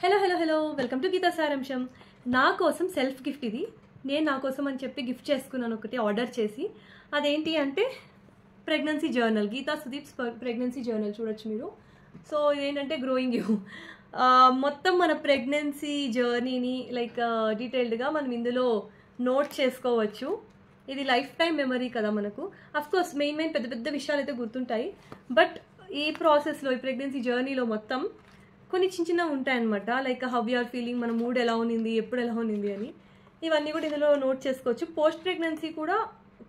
Hello welcome to Gita సారాంశం. నా కోసం సెల్ఫ్ గిఫ్ట్ ఇది. నేను నా కోసం అని చెప్పి గిఫ్ట్ చేసుకున్నాను, ఒకటి ఆర్డర్ చేసి. అదేంటి అంటే pregnancy journal, Geeta Sudeep's pregnancy journal చూడొచ్చు మీరు. సో ఇదేంటంటే గ్రోయింగ్ యూ, మొత్తం మన ప్రెగ్నెన్సీ జర్నీని లైక్ డీటెయిల్డ్గా మనం ఇందులో నోట్ చేసుకోవచ్చు. ఇది లైఫ్ టైం మెమరీ కదా మనకు. అఫ్కోర్స్ మెయిన్ పెద్ద పెద్ద విషయాలు అయితే గుర్తుంటాయి, బట్ ఈ ప్రాసెస్లో, ఈ ప్రెగ్నెన్సీ జర్నీలో మొత్తం కొన్ని చిన్న ఉంటాయన్నమాట. Like how you are feeling, మన మూడ్ ఎలా ఉన్నింది, ఎప్పుడు ఎలా ఉన్నింది అని, ఇవన్నీ కూడా ఇందులో నోట్ చేసుకోవచ్చు. పోస్ట్ ప్రెగ్నెన్సీ కూడా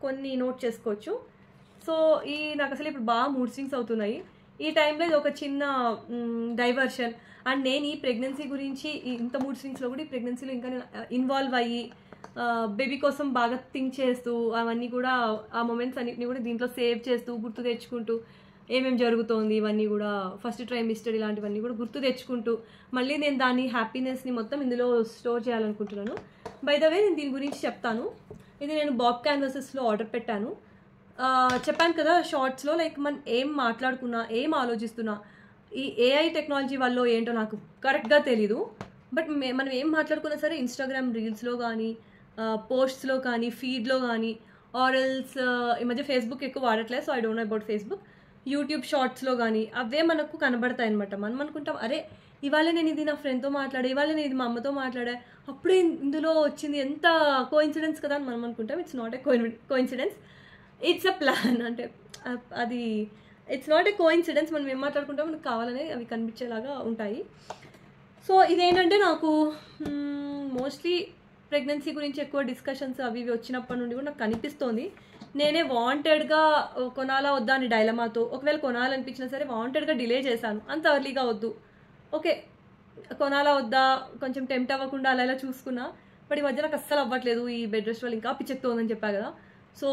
కొన్ని నోట్ చేసుకోవచ్చు. సో నాకు అసలు ఇప్పుడు బాగా మూడ్ స్వింగ్స్ అవుతున్నాయి. ఈ టైంలో ఇది ఒక చిన్న డైవర్షన్. అండ్ నేను ఈ ప్రెగ్నెన్సీ గురించి ఇంత మూడ్ స్వింగ్స్లో కూడా ఈ ప్రెగ్నెన్సీలో ఇంకా నేను ఇన్వాల్వ్ అయ్యి బేబీ కోసం బాగా థింక్ చేస్తూ, అవన్నీ కూడా ఆ మూమెంట్స్ అన్నిటిని కూడా దీంట్లో సేవ్ చేస్తూ, గుర్తు తెచ్చుకుంటూ, ఏమేమి జరుగుతోంది ఇవన్నీ కూడా, ఫస్ట్ ట్రైమిస్టర్ ఇలాంటివన్నీ కూడా గుర్తు తెచ్చుకుంటూ, మళ్ళీ నేను దాని హ్యాపీనెస్ని మొత్తం ఇందులో స్టోర్ చేయాలనుకుంటున్నాను. బై ద వే నేను దీని గురించి చెప్తాను. ఇది నేను బాబ్ క్యాన్వాసెస్లో ఆర్డర్ పెట్టాను. చెప్పాను కదా షార్ట్స్లో, లైక్ మనం ఏం మాట్లాడుకున్నా, ఏం ఆలోచిస్తున్నా, ఈ ఏఐ టెక్నాలజీ వల్ల ఏంటో నాకు కరెక్ట్గా తెలీదు. బట్ మనం ఏం మాట్లాడుకున్నా సరే ఇన్స్టాగ్రామ్ రీల్స్లో కానీ, పోస్ట్స్లో కానీ, ఫీడ్లో కానీ, ఆర్ఎల్స్ ఈ మధ్య ఫేస్బుక్ ఎక్కువ వాడట్లేదు, so I don't know about Facebook, YouTube షార్ట్స్లో కానీ అవే మనకు కనబడతాయి అనమాట. మనం అనుకుంటాం, అరే ఇవాళ నేను ఇది నా ఫ్రెండ్తో మాట్లాడా, ఇవాళ నేను ఇది మా అమ్మతో మాట్లాడా, అప్పుడే ఇందులో వచ్చింది, ఎంత కోఇన్సిడెన్స్ కదా అని మనం అనుకుంటాం. It's not a coincidence, it's a plan. అంటే అది ఇట్స్ నాట్ ఏ కోఇన్సిడెన్స్. మనం ఏం మాట్లాడుకుంటాం మనకు కావాలనే అవి కనిపించేలాగా ఉంటాయి. సో ఇదేంటంటే నాకు మోస్ట్లీ ప్రెగ్నెన్సీ గురించి ఎక్కువ డిస్కషన్స్ అవి ఇవి వచ్చినప్పటి నుండి కూడా నాకు కనిపిస్తోంది. నేనే వాంటెడ్గా కొనాలా వద్దా అని డైలమాతో, ఒకవేళ కొనాలనిపించినా సరే వాంటెడ్గా డిలే చేశాను. అంత ఎర్లీగా వద్దు, ఓకే కొనాలా వద్దా కొంచెం టెంప్ట్ అవ్వకుండా అలా ఇలా చూసుకున్నా. బట్ ఈ మధ్య నాకు అస్సలు అవ్వట్లేదు. ఈ బెడ్ రెస్ట్ వల్ల ఇంకా పిచ్చెక్కుతోందని చెప్పా కదా. సో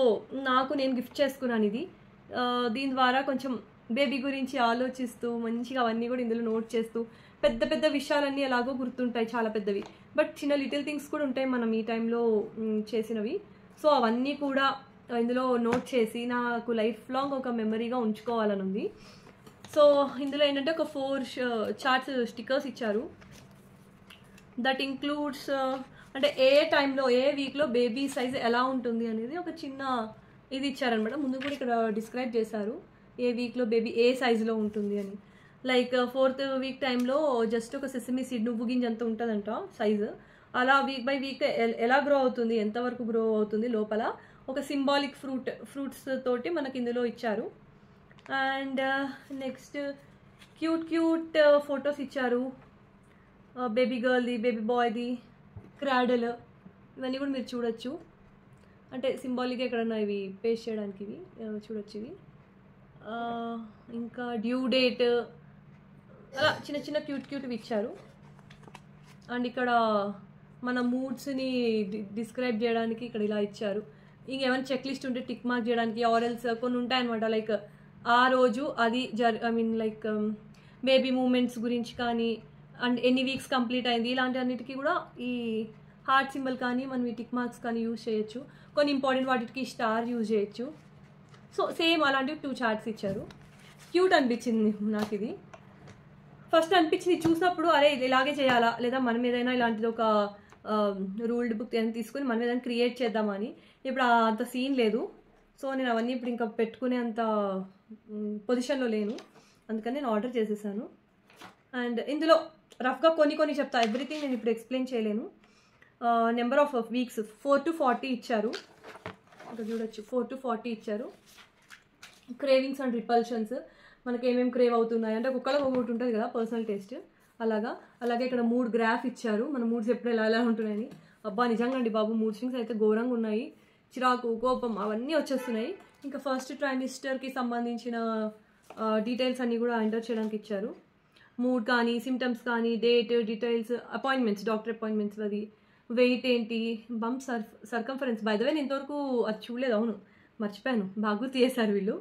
నాకు నేను గిఫ్ట్ చేసుకున్నాను ఇది. దీని ద్వారా కొంచెం బేబీ గురించి ఆలోచిస్తూ మంచిగా అవన్నీ కూడా ఇందులో నోట్ చేస్తూ, పెద్ద పెద్ద విషయాలన్నీ ఎలాగో గుర్తుంటాయి, చాలా పెద్దవి, బట్ చిన్న లిటిల్ థింగ్స్ కూడా ఉంటాయి మనం ఈ టైంలో చేసినవి. సో అవన్నీ కూడా ఇందులో నోట్ చేసి నాకు లైఫ్ లాంగ్ ఒక మెమరీగా ఉంచుకోవాలని ఉంది. సో ఇందులో ఏంటంటే ఒక 4 చార్ట్స్ స్టిక్కర్స్ ఇచ్చారు. దట్ ఇంక్లూడ్స్ అంటే ఏ టైంలో, ఏ వీక్లో బేబీ సైజ్ ఎలా ఉంటుంది అనేది ఒక చిన్న ఇది ఇచ్చారనమాట. ముందు కూడా ఇక్కడ డిస్క్రైబ్ చేశారు ఏ వీక్లో బేబీ ఏ సైజులో ఉంటుంది అని. లైక్ 4th వీక్ టైంలో జస్ట్ ఒక సెసమీ సీడ్, నువ్వు గింజ అంత ఉంటుందంట సైజు. అలా వీక్ బై వీక్ ఎలా గ్రో అవుతుంది, ఎంతవరకు గ్రో అవుతుంది లోపల, ఒక సింబాలిక్ ఫ్రూట్స్ తోటి మనకి ఇందులో ఇచ్చారు. అండ్ నెక్స్ట్ క్యూట్ ఫొటోస్ ఇచ్చారు. బేబీ గర్ల్ది, బేబీ బాయ్ది, క్రాడల్, ఇవన్నీ కూడా మీరు చూడొచ్చు. అంటే సింబాలిక్గా ఎక్కడన్నా ఇవి పేస్ట్ చేయడానికి ఇవి చూడొచ్చు ఇవి. ఇంకా డ్యూ డేట్, అలా చిన్న క్యూట్వి ఇచ్చారు. అండ్ ఇక్కడ మన మూడ్స్ని డిస్క్రైబ్ చేయడానికి ఇక్కడ ఇలా ఇచ్చారు. ఇంకేమైనా చెక్ లిస్ట్ ఉంటే టిక్ మార్క్ చేయడానికి, ఆర్ఎల్స్ కొన్ని ఉంటాయన్నమాట. లైక్ ఆ రోజు అది లైక్ బేబీ మూమెంట్స్ గురించి కానీ, అండ్ ఎన్ని వీక్స్ కంప్లీట్ అయింది, ఇలాంటి అన్నిటికీ కూడా ఈ హార్ట్ సింబల్ కానీ మనం ఈ టిక్ మార్క్స్ కానీ యూజ్ చేయొచ్చు. కొన్ని ఇంపార్టెంట్ వాటికి స్టార్ యూజ్ చేయొచ్చు. సో సేమ్ అలాంటివి 2 చార్ట్స్ ఇచ్చారు. క్యూట్ అనిపించింది నాకు ఇది. ఫస్ట్ అనిపించింది చూసినప్పుడు, అరే ఇది ఇలాగే చేయాలా, లేదా మనం ఏదైనా ఇలాంటిది ఒక రూల్డ్ బుక్ ఏదైనా తీసుకుని మనం ఏదైనా క్రియేట్ చేద్దామని. ఇప్పుడు అంత సీన్ లేదు. సో నేను అవన్నీ ఇప్పుడు ఇంకా పెట్టుకునే అంత పొజిషన్లో లేను, అందుకని నేను ఆర్డర్ చేసేసాను. అండ్ ఇందులో రఫ్గా కొన్ని చెప్తా, ఎవ్రీథింగ్ నేను ఇప్పుడు ఎక్స్ప్లెయిన్ చేయలేను. నెంబర్ ఆఫ్ వీక్స్ 4 to 40 ఇచ్చారు. ఇంకా చూడొచ్చు 4 to 40 ఇచ్చారు. క్రేవింగ్స్ అండ్ రిపల్షన్స్, మనకి ఏమేమి క్రేవ్ అవుతున్నాయి అంటే ఒక్కొక్కరికి ఒకటి ఉంటుంది కదా పర్సనల్ టేస్ట్, అలాగే ఇక్కడ మూడ్ గ్రాఫ్ ఇచ్చారు, మన మూడ్స్ ఎప్పుడు ఎలా ఉంటున్నాయని. అబ్బా నిజంగా అండి బాబు, మూడ్ స్వింగ్స్ అయితే ఘోరంగా ఉన్నాయి. చిరాకు, కోపం అవన్నీ వచ్చేస్తున్నాయి. ఇంకా ఫస్ట్ ట్రైమిస్టర్కి సంబంధించిన డీటెయిల్స్ అన్నీ కూడా ఎంటర్ చేయడానికి ఇచ్చారు. మూడ్ కానీ, సిమ్టమ్స్ కానీ, date details, appointments, doctor appointments, అది వెయిట్ ఏంటి, bump circumference. By the way నేను ఇంతవరకు అది చూడలేదు, అవును మర్చిపోయాను, బాగా గుర్తు చేశారు వీళ్ళు.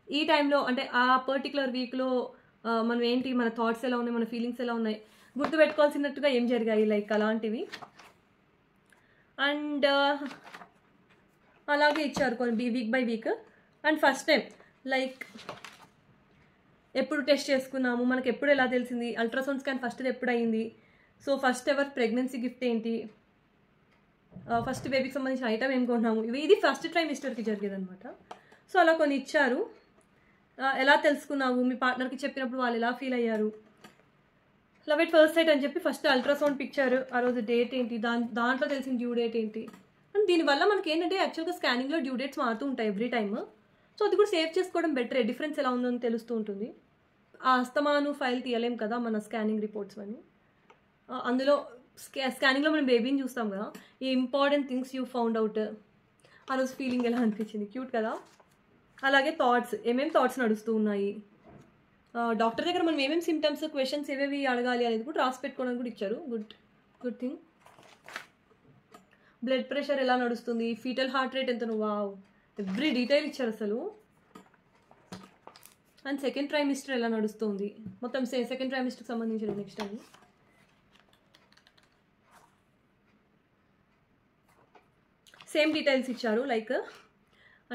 ఈ టైంలో అంటే ఆ పర్టికులర్ వీక్లో మనం ఏంటి, మన థాట్స్ ఎలా ఉన్నాయి, మన ఫీలింగ్స్ ఎలా ఉన్నాయి, గుర్తుపెట్టుకోవాల్సినట్టుగా ఏం జరిగాయి, లైక్ అలాంటివి. అండ్ అలాగే ఇచ్చారు కొన్ని week by week. And first time like ఎప్పుడు టెస్ట్ చేసుకున్నాము, మనకు ఎప్పుడు ఎలా తెలిసింది, అల్ట్రాసౌండ్ స్కాన్ ఫస్ట్ది ఎప్పుడు అయింది, so first ever pregnancy gift ఏంటి, ఫస్ట్ బేబీకి సంబంధించిన ఐటమ్ ఏం కొన్నాము, ఇది ఫస్ట్ ట్రైమిస్టర్కి జరిగేదనమాట. సో అలా కొన్ని ఇచ్చారు. ఎలా తెలుసుకున్నావు, మీ పార్ట్నర్కి చెప్పినప్పుడు వాళ్ళు ఎలా ఫీల్ అయ్యారు, లవ్ ఎట్ ఫస్ట్ సైట్ అని చెప్పి ఫస్ట్ అల్ట్రాసౌండ్ పిక్చర్, ఆ రోజు డేట్ ఏంటి, దాంట్లో తెలిసిన డ్యూ డేట్ ఏంటి. అండ్ దీనివల్ల మనకి ఏంటంటే యాక్చువల్గా స్కానింగ్లో డ్యూ డేట్స్ మారుతూ ఉంటాయి ఎవ్రీ టైమ్. సో అది కూడా సేవ్ చేసుకోవడం బెటరే, డిఫరెన్స్ ఎలా ఉందని తెలుస్తూ ఉంటుంది. ఆ అస్తమాను ఫైల్ తీయలేం కదా మన స్కానింగ్ రిపోర్ట్స్ అని. అందులో స్కానింగ్లో మనం బేబీని చూస్తాం కదా, ఈ important things you found out, ఆ రోజు ఫీలింగ్ ఎలా అనిపించింది, క్యూట్ కదా. అలాగే థాట్స్, ఏమేమి థాట్స్ నడుస్తూ ఉన్నాయి, డాక్టర్ దగ్గర మనం ఏమేమి సిమ్టమ్స్, క్వశ్చన్స్ ఏవేవి అడగాలి అనేది కూడా రాసి పెట్టుకోవడానికి కూడా ఇచ్చారు. Good thing. బ్లడ్ ప్రెషర్ ఎలా నడుస్తుంది, ఫీటల్ హార్ట్ రేట్ ఎంత, వావ్ ఎవ్రీ డీటెయిల్ ఇచ్చారు అసలు. అండ్ సెకండ్ ట్రైమిస్టర్ ఎలా నడుస్తుంది మొత్తం, సెకండ్ ట్రైమిస్టర్కి సంబంధించిన నెక్స్ట్ అని. సేమ్ డీటెయిల్స్ ఇచ్చారు, లైక్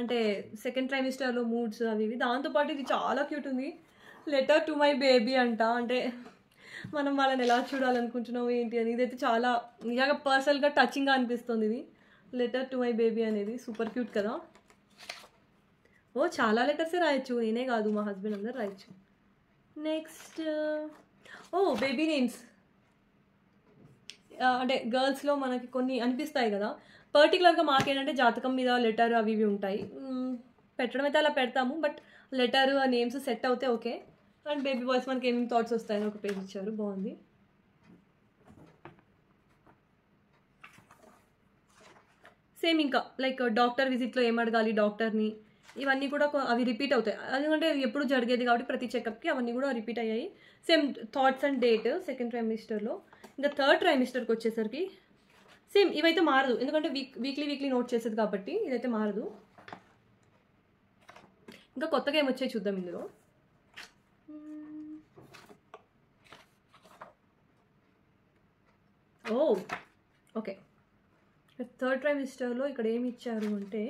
అంటే సెకండ్ ట్రైమిస్టర్లో మూడ్స్ అవి ఇవి. దాంతోపాటు ఇది చాలా క్యూట్ ఉంది, లెటర్ టు మై బేబీ అంట. అంటే మనం వాళ్ళని ఎలా చూడాలనుకుంటున్నాం ఏంటి అని, ఇదైతే చాలా నిజంగా పర్సనల్గా టచింగ్గా అనిపిస్తుంది. ఇది లెటర్ టు మై బేబీ అనేది సూపర్ క్యూట్ కదా. ఓ చాలా లెటర్సే రాయొచ్చు, నేనే కాదు మా హస్బెండ్ అందరు రాయొచ్చు. Next baby names. అంటే గర్ల్స్లో మనకి కొన్ని అనిపిస్తాయి కదా, పర్టికులర్గా మాకేంటంటే జాతకం మీద లెటర్ అవి ఇవి ఉంటాయి. పెట్టడం అయితే అలా పెడతాము, బట్ లెటర్ ఆ నేమ్స్ సెట్ అవుతే ఓకే. అండ్ బేబీ బాయ్స్ మనకి ఏమేమి థాట్స్ వస్తాయని ఒక పేజ్ ఇచ్చారు, బాగుంది. సేమ్ ఇంకా లైక్ డాక్టర్ విజిట్లో ఏం అడగాలి డాక్టర్ని, ఇవన్నీ కూడా అవి రిపీట్ అవుతాయి, ఎందుకంటే ఎప్పుడు జరిగేది కాబట్టి ప్రతి చెకప్కి అవన్నీ కూడా రిపీట్ అయ్యాయి. Same thoughts and date second ట్రైమిస్టర్లో. ఇంకా థర్డ్ ట్రైమిస్టర్కి వచ్చేసరికి సేమ్ ఇవైతే మారదు, ఎందుకంటే వీక్లీ నోట్ చేసేది కాబట్టి ఇదైతే మారదు. ఇంకా కొత్తగా ఏమొచ్చాయి చూద్దాం ఇందులో. ఓకే, థర్డ్ ట్రైమిస్టర్లో ఇక్కడ ఏమి ఇచ్చారు అంటే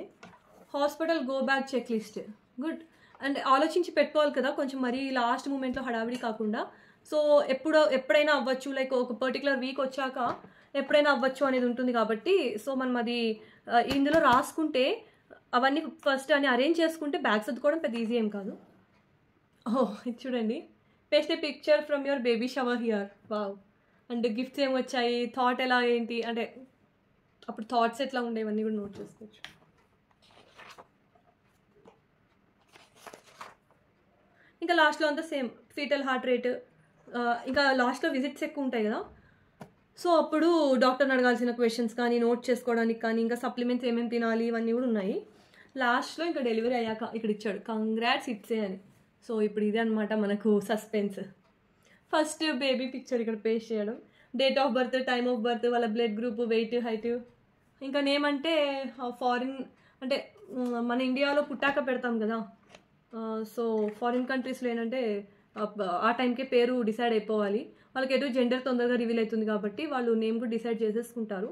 hospital go back check list. Good. And ఆలోచించి పెట్టుకోవాలి కదా కొంచెం, మరీ లాస్ట్ మూమెంట్లో హడావిడి కాకుండా. సో ఎప్పుడైనా అవ్వచ్చు, లైక్ ఒక పర్టికులర్ వీక్ వచ్చాక ఎప్పుడైనా అవ్వచ్చు అనేది ఉంటుంది కాబట్టి, సో మనం అది ఇందులో రాసుకుంటే అవన్నీ ఫస్ట్ అని అరేంజ్ చేసుకుంటే బ్యాగ్ సర్దుకోవడం పెద్ద ఈజీ ఏం కాదు. ఇది చూడండి, paste a picture from your baby shower here. Wow. And gifts ఏమొచ్చాయి, థాట్ ఎలా ఏంటి, అంటే అప్పుడు థాట్స్ ఎట్లా ఉండేవన్నీ కూడా నోట్ చేసుకోవచ్చు. ఇంకా లాస్ట్లో అంతా సేమ్ ఫీటల్ హార్ట్ రేట్, ఇంకా లాస్ట్లో విజిట్స్ ఎక్కువ ఉంటాయి కదా, సో అప్పుడు డాక్టర్ని అడగాల్సిన క్వశ్చన్స్ కానీ నోట్ చేసుకోవడానికి కానీ, ఇంకా సప్లిమెంట్స్ ఏమేమి తినాలి ఇవన్నీ కూడా ఉన్నాయి. లాస్ట్లో ఇంకా డెలివరీ అయ్యాక ఇక్కడ ఇచ్చాడు కంగ్రాట్స్ ఇట్సే అని. సో ఇప్పుడు ఇదే అనమాట మనకు సస్పెన్స్. ఫస్ట్ బేబీ పిక్చర్ ఇక్కడ పేస్ట్ చేయడం, date of birth, time of birth, వాళ్ళ బ్లడ్ గ్రూప్, వెయిట్, హైట్. ఇంకా నేమ్ అంటే ఫారిన్, అంటే మన ఇండియాలో పుట్టాక పెడతాం కదా, సో ఫారిన్ కంట్రీస్లో ఏంటంటే ఆ టైంకే పేరు డిసైడ్ అయిపోవాలి. వాళ్ళకి ఎటు జెండర్ తొందరగా రివీల్ అవుతుంది కాబట్టి వాళ్ళు నేమ్ కూడా డిసైడ్ చేసేసుకుంటారు.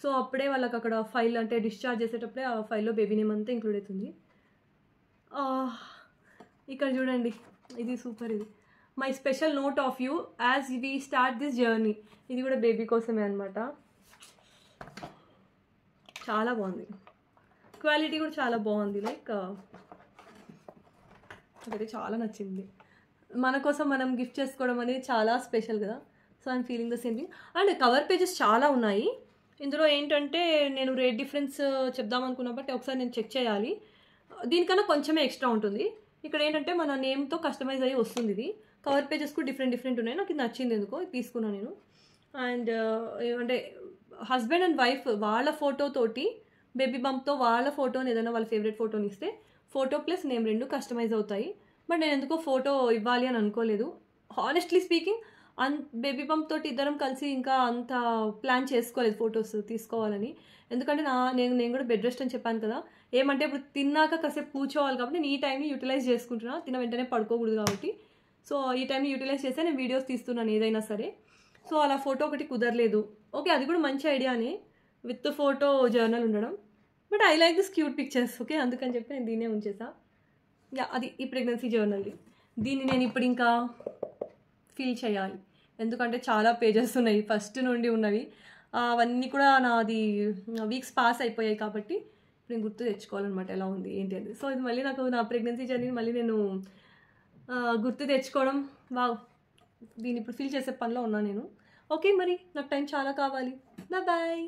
సో అప్పుడే వాళ్ళకి అక్కడ ఫైల్ అంటే డిశ్చార్జ్ చేసేటప్పుడే ఆ ఫైల్లో బేబీ నేమ్ అంతా ఇంక్లూడ్ అవుతుంది. ఇక్కడ చూడండి, ఇది సూపర్. ఇది my special note of you as we start this journey. ఇది కూడా బేబీ కోసమే అనమాట. చాలా బాగుంది, క్వాలిటీ కూడా చాలా బాగుంది, లైక్ నాకైతే చాలా నచ్చింది. మన కోసం మనం గిఫ్ట్ చేసుకోవడం అనేది చాలా స్పెషల్ కదా. So I'm feeling the same thing. And cover pages చాలా ఉన్నాయి ఇందులో. ఏంటంటే నేను రేట్ డిఫరెన్స్ చెప్దామనుకున్నా, బట్ ఒకసారి నేను చెక్ చేయాలి. దీనికన్నా కొంచెమే ఎక్స్ట్రా ఉంటుంది. ఇక్కడ ఏంటంటే మన నేమ్తో కస్టమైజ్ అయ్యి వస్తుంది. ఇది కవర్ పేజెస్ కూడా డిఫరెంట్ ఉన్నాయి. నాకు ఇది నచ్చింది ఎందుకో, ఇది తీసుకున్నాను నేను. అండ్ అంటే హస్బెండ్ అండ్ వైఫ్ వాళ్ళ ఫోటోతోటి బేబీ బంప్తో వాళ్ళ ఫోటోని ఏదైనా వాళ్ళ ఫేవరెట్ ఫోటోని ఇస్తే ఫోటో ప్లస్ నేమ్ రెండు కస్టమైజ్ అవుతాయి. బట్ నేను ఎందుకో ఫోటో ఇవ్వాలి అని అనుకోలేదు. హానెస్ట్లీ స్పీకింగ్, బేబీ బంప్ తోటి ఇద్దరం కలిసి ఇంకా అంత ప్లాన్ చేసుకోలేదు ఫొటోస్ తీసుకోవాలని. ఎందుకంటే నేను కూడా బెడ్ రెస్ట్ అని చెప్పాను కదా. ఏమంటే ఇప్పుడు తిన్నాక కాసేపు కూర్చోవాలి కాబట్టి నేను ఈ టైంని యూటిలైజ్ చేసుకుంటున్నా, తిన వెంటనే పడుకోకూడదు కాబట్టి. సో ఈ టైంని యూటిలైజ్ చేస్తే నేను వీడియోస్ తీస్తున్నాను ఏదైనా సరే. సో అలా ఫోటో ఒకటి కుదరలేదు. ఓకే, అది కూడా మంచి ఐడియానే, విత్ ఫోటో జర్నల్ ఉండడం. But I like this cute pictures. Okay, అందుకని చెప్పి నేను దీన్నే ఉంచేసా. అది ఈ ప్రెగ్నెన్సీ జర్నల్ది. దీన్ని నేను ఇప్పుడు ఇంకా ఫిల్ చేయాలి. ఎందుకంటే చాలా పేజెస్ ఉన్నాయి ఫస్ట్ నుండి ఉన్నవి. అవన్నీ కూడా నాది వీక్స్ పాస్ అయిపోయాయి కాబట్టి నేను గుర్తు తెచ్చుకోవాలన్నమాట ఎలా ఉంది ఏంటి అని. సో ఇది మళ్ళీ నాకు నా ప్రెగ్నెన్సీ జర్నీని మళ్ళీ నేను గుర్తు తెచ్చుకోవడం, దీన్ని ఇప్పుడు ఫీల్ చేసే పనిలో ఉన్నా నేను. ఓకే, మరి నాకు టైం చాలా కావాలి. బాయ్.